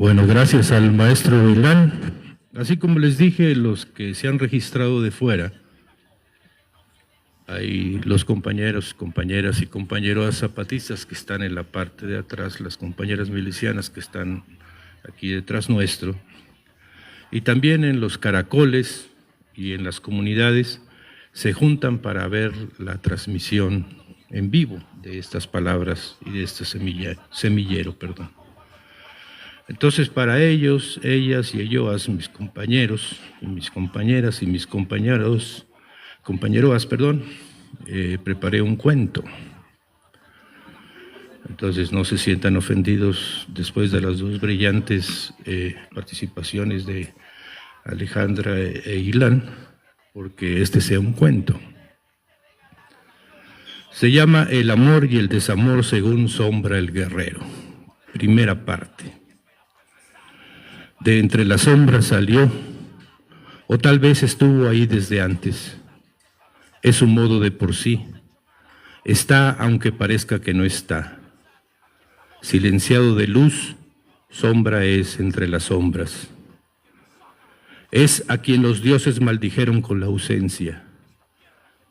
Bueno, gracias al maestro Vilán. Así como les dije, los que se han registrado de fuera, hay los compañeros, compañeras y compañeros zapatistas que están en la parte de atrás, las compañeras milicianas que están aquí detrás nuestro, y también en los caracoles y en las comunidades se juntan para ver la transmisión en vivo de estas palabras y de este semillero. Entonces, para ellos, ellas y ellos, mis compañeros y mis compañeras y mis compañeros, preparé un cuento. Entonces, no se sientan ofendidos después de las dos brillantes participaciones de Alejandra e Ilan, porque este sea un cuento. Se llama El amor y el desamor según sombra el guerrero. Primera parte. De entre las sombras salió, o tal vez estuvo ahí desde antes. Es su modo de por sí. Está aunque parezca que no está. Silenciado de luz, sombra es entre las sombras. Es a quien los dioses maldijeron con la ausencia.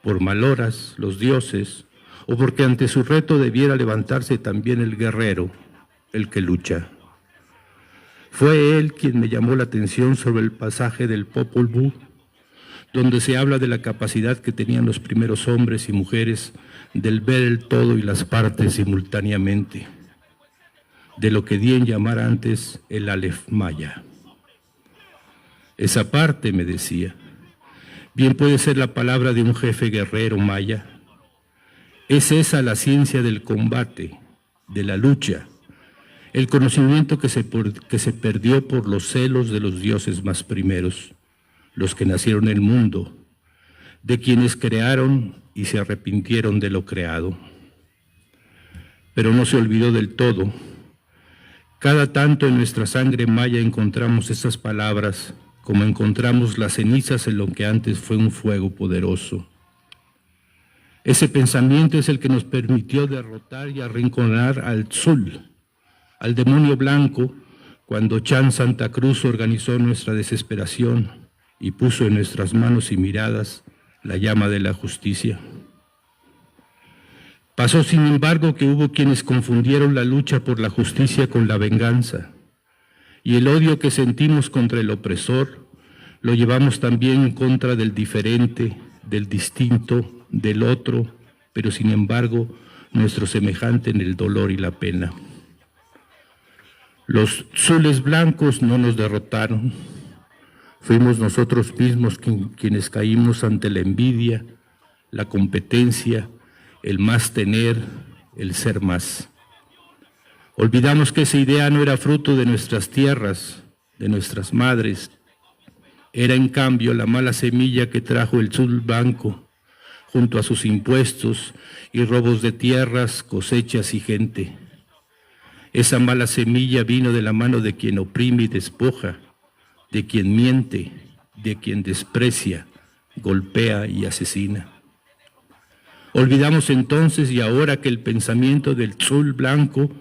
Por malhoras, los dioses, o porque ante su reto debiera levantarse también el guerrero, el que lucha. Fue él quien me llamó la atención sobre el pasaje del Popol Vuh, donde se habla de la capacidad que tenían los primeros hombres y mujeres del ver el todo y las partes simultáneamente, de lo que di en llamar antes el Aleph Maya. Esa parte, me decía, bien puede ser la palabra de un jefe guerrero maya. Es esa la ciencia del combate, de la lucha, el conocimiento que se perdió por los celos de los dioses más primeros, los que nacieron en el mundo, de quienes crearon y se arrepintieron de lo creado. Pero no se olvidó del todo. Cada tanto en nuestra sangre maya encontramos esas palabras, como encontramos las cenizas en lo que antes fue un fuego poderoso. Ese pensamiento es el que nos permitió derrotar y arrinconar al Tzul, al demonio blanco, cuando Chan Santa Cruz organizó nuestra desesperación y puso en nuestras manos y miradas la llama de la justicia. Pasó, sin embargo, que hubo quienes confundieron la lucha por la justicia con la venganza, y el odio que sentimos contra el opresor lo llevamos también en contra del diferente, del distinto, del otro, pero sin embargo nuestro semejante en el dolor y la pena. Los tzules blancos no nos derrotaron, fuimos nosotros mismos quienes caímos ante la envidia, la competencia, el más tener, el ser más. Olvidamos que esa idea no era fruto de nuestras tierras, de nuestras madres, era en cambio la mala semilla que trajo el tzul blanco, junto a sus impuestos y robos de tierras, cosechas y gente. Esa mala semilla vino de la mano de quien oprime y despoja, de quien miente, de quien desprecia, golpea y asesina. Olvidamos entonces y ahora que el pensamiento del tzul blanco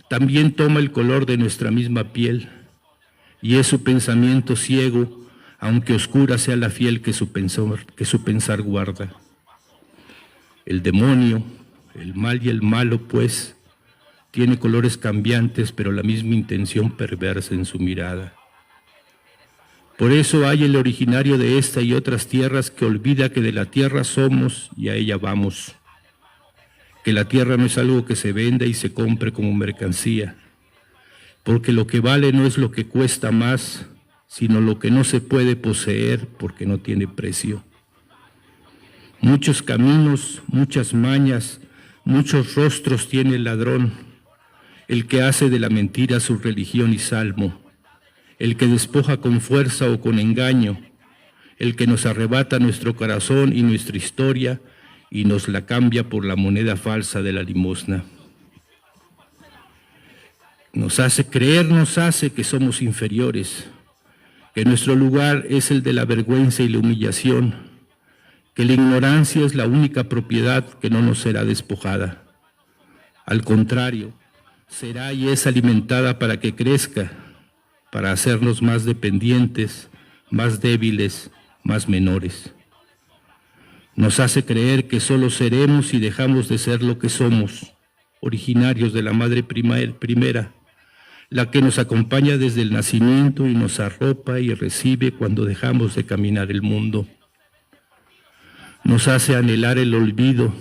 también toma el color de nuestra misma piel, y es su pensamiento ciego, aunque oscura sea la fiel que su pensar guarda. El demonio, el mal y el malo, pues, tiene colores cambiantes, pero la misma intención perversa en su mirada. Por eso hay el originario de esta y otras tierras que olvida que de la tierra somos y a ella vamos. Que la tierra no es algo que se venda y se compre como mercancía, porque lo que vale no es lo que cuesta más, sino lo que no se puede poseer porque no tiene precio. Muchos caminos, muchas mañas, muchos rostros tiene el ladrón, el que hace de la mentira su religión y salmo, el que despoja con fuerza o con engaño, el que nos arrebata nuestro corazón y nuestra historia y nos la cambia por la moneda falsa de la limosna. Nos hace que somos inferiores, que nuestro lugar es el de la vergüenza y la humillación, que la ignorancia es la única propiedad que no nos será despojada. Al contrario, será y es alimentada para que crezca, para hacernos más dependientes, más débiles, más menores. Nos hace creer que solo seremos si dejamos de ser lo que somos, originarios de la Madre Primera, la que nos acompaña desde el nacimiento y nos arropa y recibe cuando dejamos de caminar el mundo. Nos hace anhelar el olvido,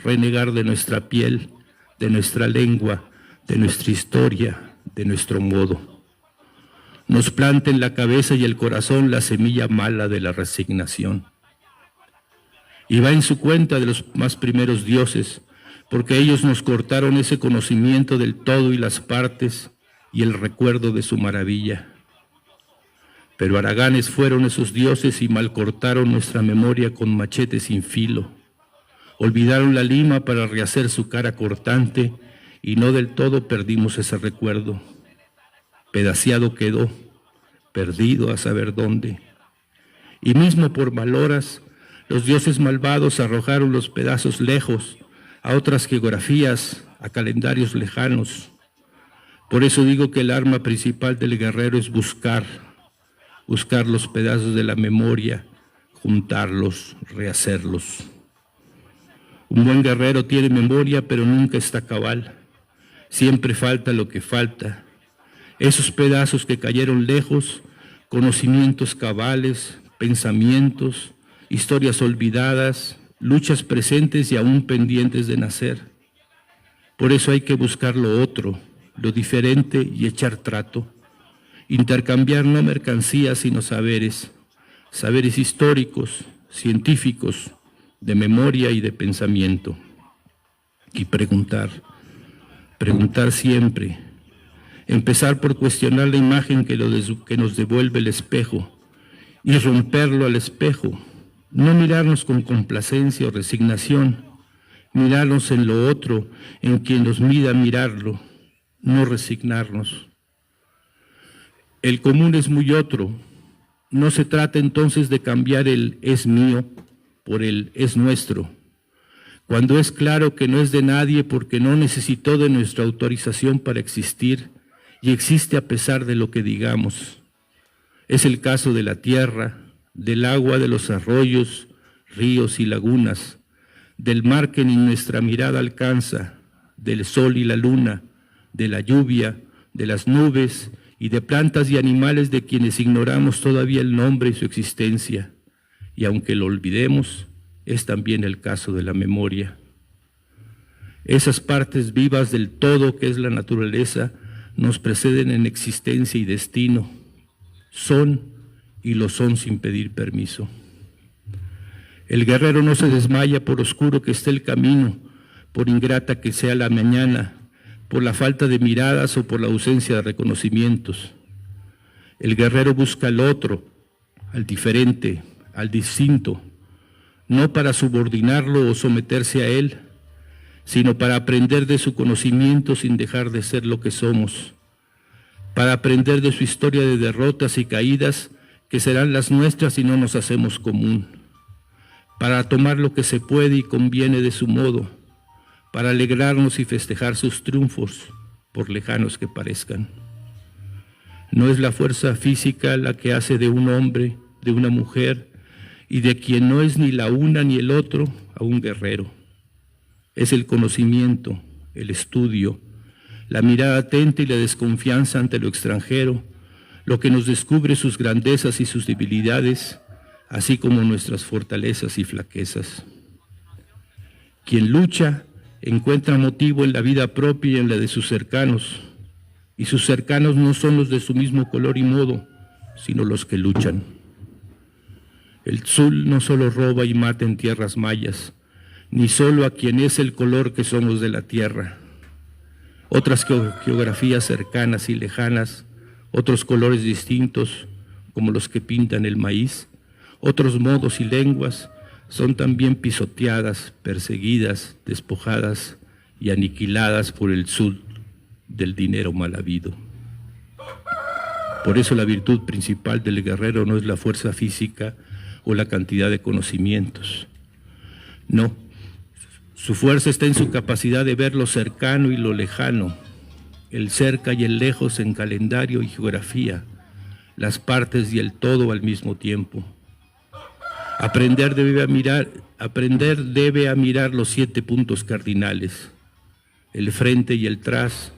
renegar de nuestra piel, de nuestra lengua, de nuestra historia, de nuestro modo. Nos planta en la cabeza y el corazón la semilla mala de la resignación. Y va en su cuenta de los más primeros dioses, porque ellos nos cortaron ese conocimiento del todo y las partes y el recuerdo de su maravilla. Pero haraganes fueron esos dioses y malcortaron nuestra memoria con machete sin filo. Olvidaron la lima para rehacer su cara cortante y no del todo perdimos ese recuerdo. Pedaciado quedó, perdido a saber dónde. Y mismo por malhoras, los dioses malvados arrojaron los pedazos lejos, a otras geografías, a calendarios lejanos. Por eso digo que el arma principal del guerrero es buscar los pedazos de la memoria, juntarlos, rehacerlos. Un buen guerrero tiene memoria, pero nunca está cabal. Siempre falta lo que falta. Esos pedazos que cayeron lejos, conocimientos cabales, pensamientos, historias olvidadas, luchas presentes y aún pendientes de nacer. Por eso hay que buscar lo otro, lo diferente y echar trato. Intercambiar no mercancías sino saberes, saberes históricos, científicos, de memoria y de pensamiento. Y preguntar siempre. Empezar por cuestionar la imagen que nos devuelve el espejo y romperlo al espejo. No mirarnos con complacencia o resignación, mirarnos en lo otro, en quien nos mida mirarlo, no resignarnos. El común es muy otro. No se trata entonces de cambiar el es mío por el es nuestro, cuando es claro que no es de nadie porque no necesitó de nuestra autorización para existir y existe a pesar de lo que digamos. Es el caso de la tierra, del agua, de los arroyos, ríos y lagunas, del mar que ni nuestra mirada alcanza, del sol y la luna, de la lluvia, de las nubes y de plantas y animales de quienes ignoramos todavía el nombre y su existencia. Y aunque lo olvidemos, es también el caso de la memoria. Esas partes vivas del todo que es la naturaleza nos preceden en existencia y destino. Son y lo son sin pedir permiso. El guerrero no se desmaya por oscuro que esté el camino, por ingrata que sea la mañana, por la falta de miradas o por la ausencia de reconocimientos. El guerrero busca al otro, al diferente, al distinto, no para subordinarlo o someterse a él, sino para aprender de su conocimiento sin dejar de ser lo que somos, para aprender de su historia de derrotas y caídas que serán las nuestras si no nos hacemos común, para tomar lo que se puede y conviene de su modo, para alegrarnos y festejar sus triunfos, por lejanos que parezcan. No es la fuerza física la que hace de un hombre, de una mujer, y de quien no es ni la una ni el otro, a un guerrero. Es el conocimiento, el estudio, la mirada atenta y la desconfianza ante lo extranjero, lo que nos descubre sus grandezas y sus debilidades, así como nuestras fortalezas y flaquezas. Quien lucha encuentra motivo en la vida propia y en la de sus cercanos, y sus cercanos no son los de su mismo color y modo, sino los que luchan. El Tzul no solo roba y mata en tierras mayas, ni solo a quien es el color que somos de la tierra. Otras geografías cercanas y lejanas, otros colores distintos, como los que pintan el maíz, otros modos y lenguas, son también pisoteadas, perseguidas, despojadas y aniquiladas por el Tzul del dinero mal habido. Por eso la virtud principal del guerrero no es la fuerza física o la cantidad de conocimientos. No, su fuerza está en su capacidad de ver lo cercano y lo lejano, el cerca y el lejos en calendario y geografía, las partes y el todo al mismo tiempo. Aprender debe a mirar los 7 puntos cardinales, el frente y el tras,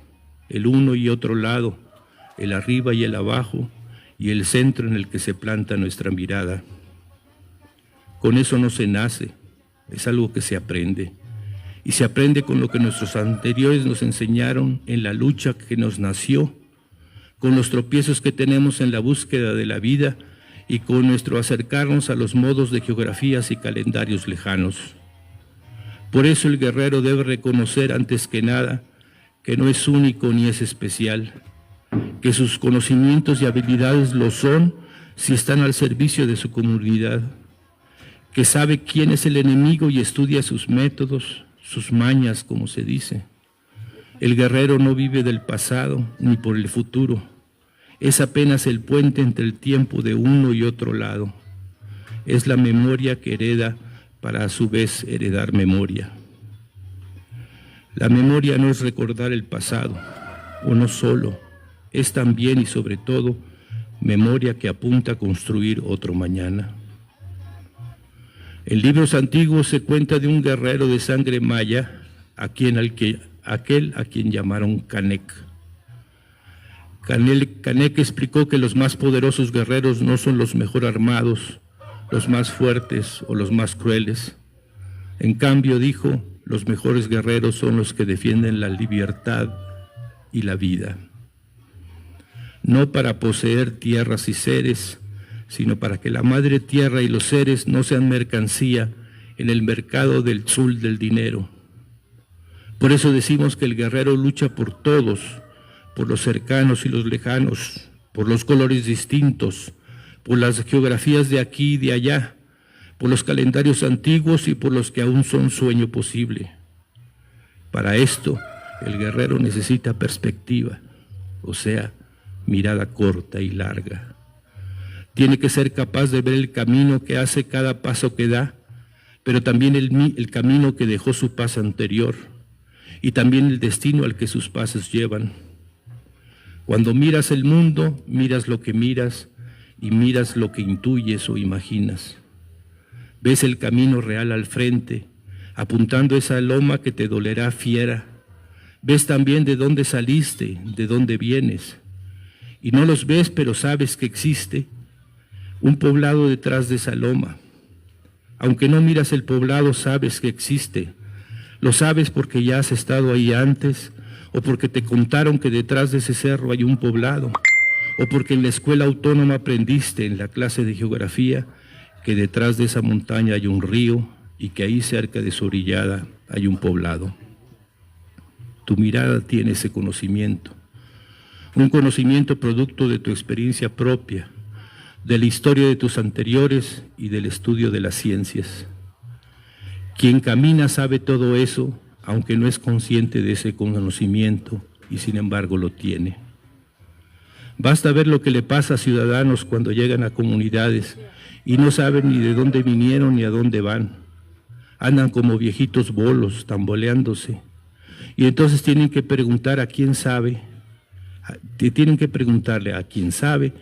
el uno y otro lado, el arriba y el abajo, y el centro en el que se planta nuestra mirada. Con eso no se nace, es algo que se aprende. Y se aprende con lo que nuestros anteriores nos enseñaron en la lucha que nos nació, con los tropiezos que tenemos en la búsqueda de la vida y con nuestro acercarnos a los modos de geografías y calendarios lejanos. Por eso el guerrero debe reconocer antes que nada que no es único ni es especial, que sus conocimientos y habilidades lo son si están al servicio de su comunidad, que sabe quién es el enemigo y estudia sus métodos, sus mañas, como se dice. El guerrero no vive del pasado ni por el futuro, es apenas el puente entre el tiempo de uno y otro lado. Es la memoria que hereda para a su vez heredar memoria. La memoria no es recordar el pasado, o no solo, es también y sobre todo memoria que apunta a construir otro mañana. En libros antiguos se cuenta de un guerrero de sangre maya, aquel a quien llamaron Canek. Canek explicó que los más poderosos guerreros no son los mejor armados, los más fuertes o los más crueles. En cambio, dijo, los mejores guerreros son los que defienden la libertad y la vida. No para poseer tierras y seres, sino para que la madre tierra y los seres no sean mercancía en el mercado del tzul del dinero. Por eso decimos que el guerrero lucha por todos, por los cercanos y los lejanos, por los colores distintos, por las geografías de aquí y de allá, por los calendarios antiguos y por los que aún son sueño posible. Para esto, el guerrero necesita perspectiva, o sea, mirada corta y larga. Tiene que ser capaz de ver el camino que hace cada paso que da, pero también el camino que dejó su paso anterior, y también el destino al que sus pasos llevan. Cuando miras el mundo, miras lo que miras y miras lo que intuyes o imaginas. Ves el camino real al frente, apuntando esa loma que te dolerá fiera. Ves también de dónde saliste, de dónde vienes. Y no los ves, pero sabes que existe un poblado detrás de esa loma. Aunque no miras el poblado, sabes que existe. Lo sabes porque ya has estado ahí antes, o porque te contaron que detrás de ese cerro hay un poblado, o porque en la escuela autónoma aprendiste en la clase de geografía que detrás de esa montaña hay un río y que ahí cerca de su orillada hay un poblado. Tu mirada tiene ese conocimiento, un conocimiento producto de tu experiencia propia, de la historia de tus anteriores y del estudio de las ciencias. Quien camina sabe todo eso, aunque no es consciente de ese conocimiento y sin embargo lo tiene. Basta ver lo que le pasa a ciudadanos cuando llegan a comunidades y no saben ni de dónde vinieron ni a dónde van. Andan como viejitos bolos, tamboleándose. Y entonces tienen que preguntar a quién sabe, tienen que preguntarle a quién sabe,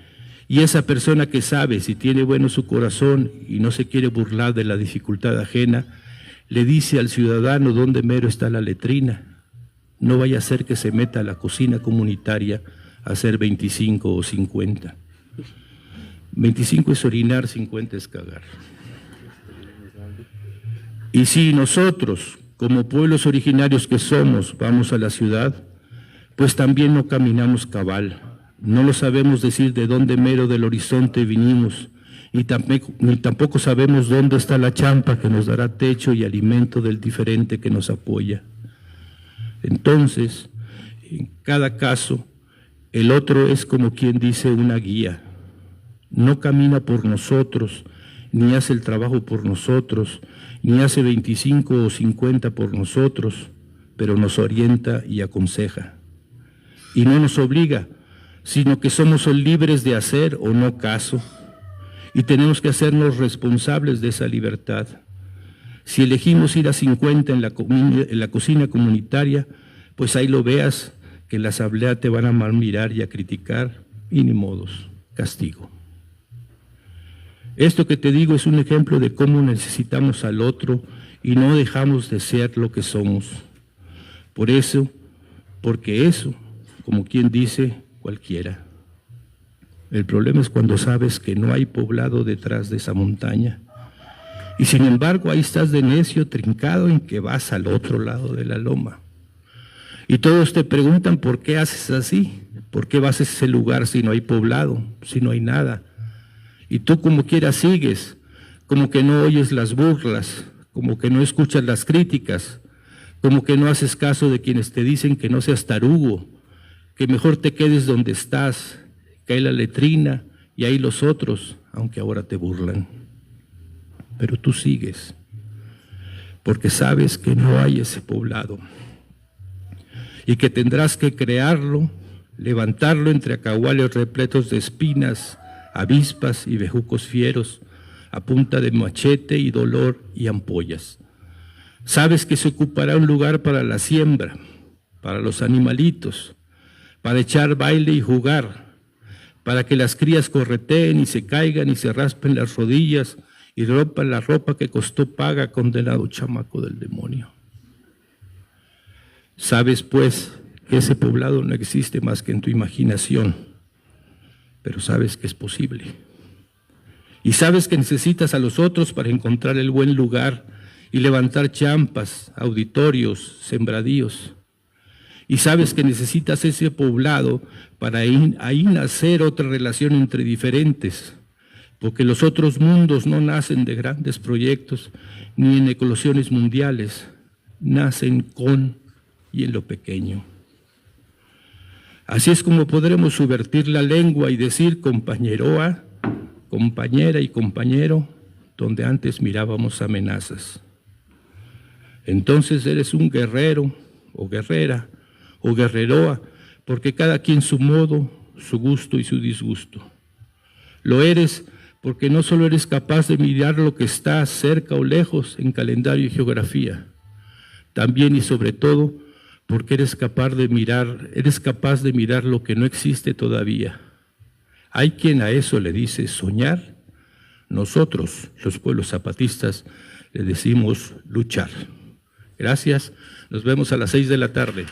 y esa persona que sabe, si tiene bueno su corazón y no se quiere burlar de la dificultad ajena, le dice al ciudadano dónde mero está la letrina. No vaya a ser que se meta a la cocina comunitaria a hacer 25 o 50. 25 es orinar, 50 es cagar. Y si nosotros, como pueblos originarios que somos, vamos a la ciudad, pues también no caminamos cabal. No lo sabemos decir de dónde mero del horizonte vinimos, ni tampoco sabemos dónde está la champa que nos dará techo y alimento del diferente que nos apoya. Entonces, en cada caso, el otro es como quien dice una guía. No camina por nosotros, ni hace el trabajo por nosotros, ni hace 25 o 50 por nosotros, pero nos orienta y aconseja. Y no nos obliga, sino que somos libres de hacer o no caso, y tenemos que hacernos responsables de esa libertad. Si elegimos ir a 50 en la cocina comunitaria, pues ahí lo veas, que en la asamblea te van a mal mirar y a criticar, y ni modos, castigo. Esto que te digo es un ejemplo de cómo necesitamos al otro y no dejamos de ser lo que somos. Porque eso, como quien dice, cualquiera. El problema es cuando sabes que no hay poblado detrás de esa montaña. Y sin embargo, ahí estás de necio, trincado en que vas al otro lado de la loma. Y todos te preguntan por qué haces así, por qué vas a ese lugar si no hay poblado, si no hay nada. Y tú como quieras sigues, como que no oyes las burlas, como que no escuchas las críticas, como que no haces caso de quienes te dicen que no seas tarugo, que mejor te quedes donde estás, que hay la letrina y hay los otros, aunque ahora te burlan. Pero tú sigues, porque sabes que no hay ese poblado y que tendrás que crearlo, levantarlo entre acahuales repletos de espinas, avispas y bejucos fieros, a punta de machete y dolor y ampollas. Sabes que se ocupará un lugar para la siembra, para los animalitos, para echar baile y jugar, para que las crías correteen y se caigan y se raspen las rodillas y rompan la ropa que costó paga, condenado chamaco del demonio. Sabes, pues, que ese poblado no existe más que en tu imaginación, pero sabes que es posible. Y sabes que necesitas a los otros para encontrar el buen lugar y levantar champas, auditorios, sembradíos. Y sabes que necesitas ese poblado para ahí nacer otra relación entre diferentes, porque los otros mundos no nacen de grandes proyectos ni en eclosiones mundiales, nacen con y en lo pequeño. Así es como podremos subvertir la lengua y decir compañeroa, compañera y compañero, donde antes mirábamos amenazas. Entonces eres un guerrero o guerrera o guerreroa, porque cada quien su modo, su gusto y su disgusto. Lo eres porque no solo eres capaz de mirar lo que está cerca o lejos en calendario y geografía, también y sobre todo porque eres capaz de mirar lo que no existe todavía. Hay quien a eso le dice soñar. Nosotros, los pueblos zapatistas, le decimos luchar. Gracias, nos vemos a las 6 de la tarde.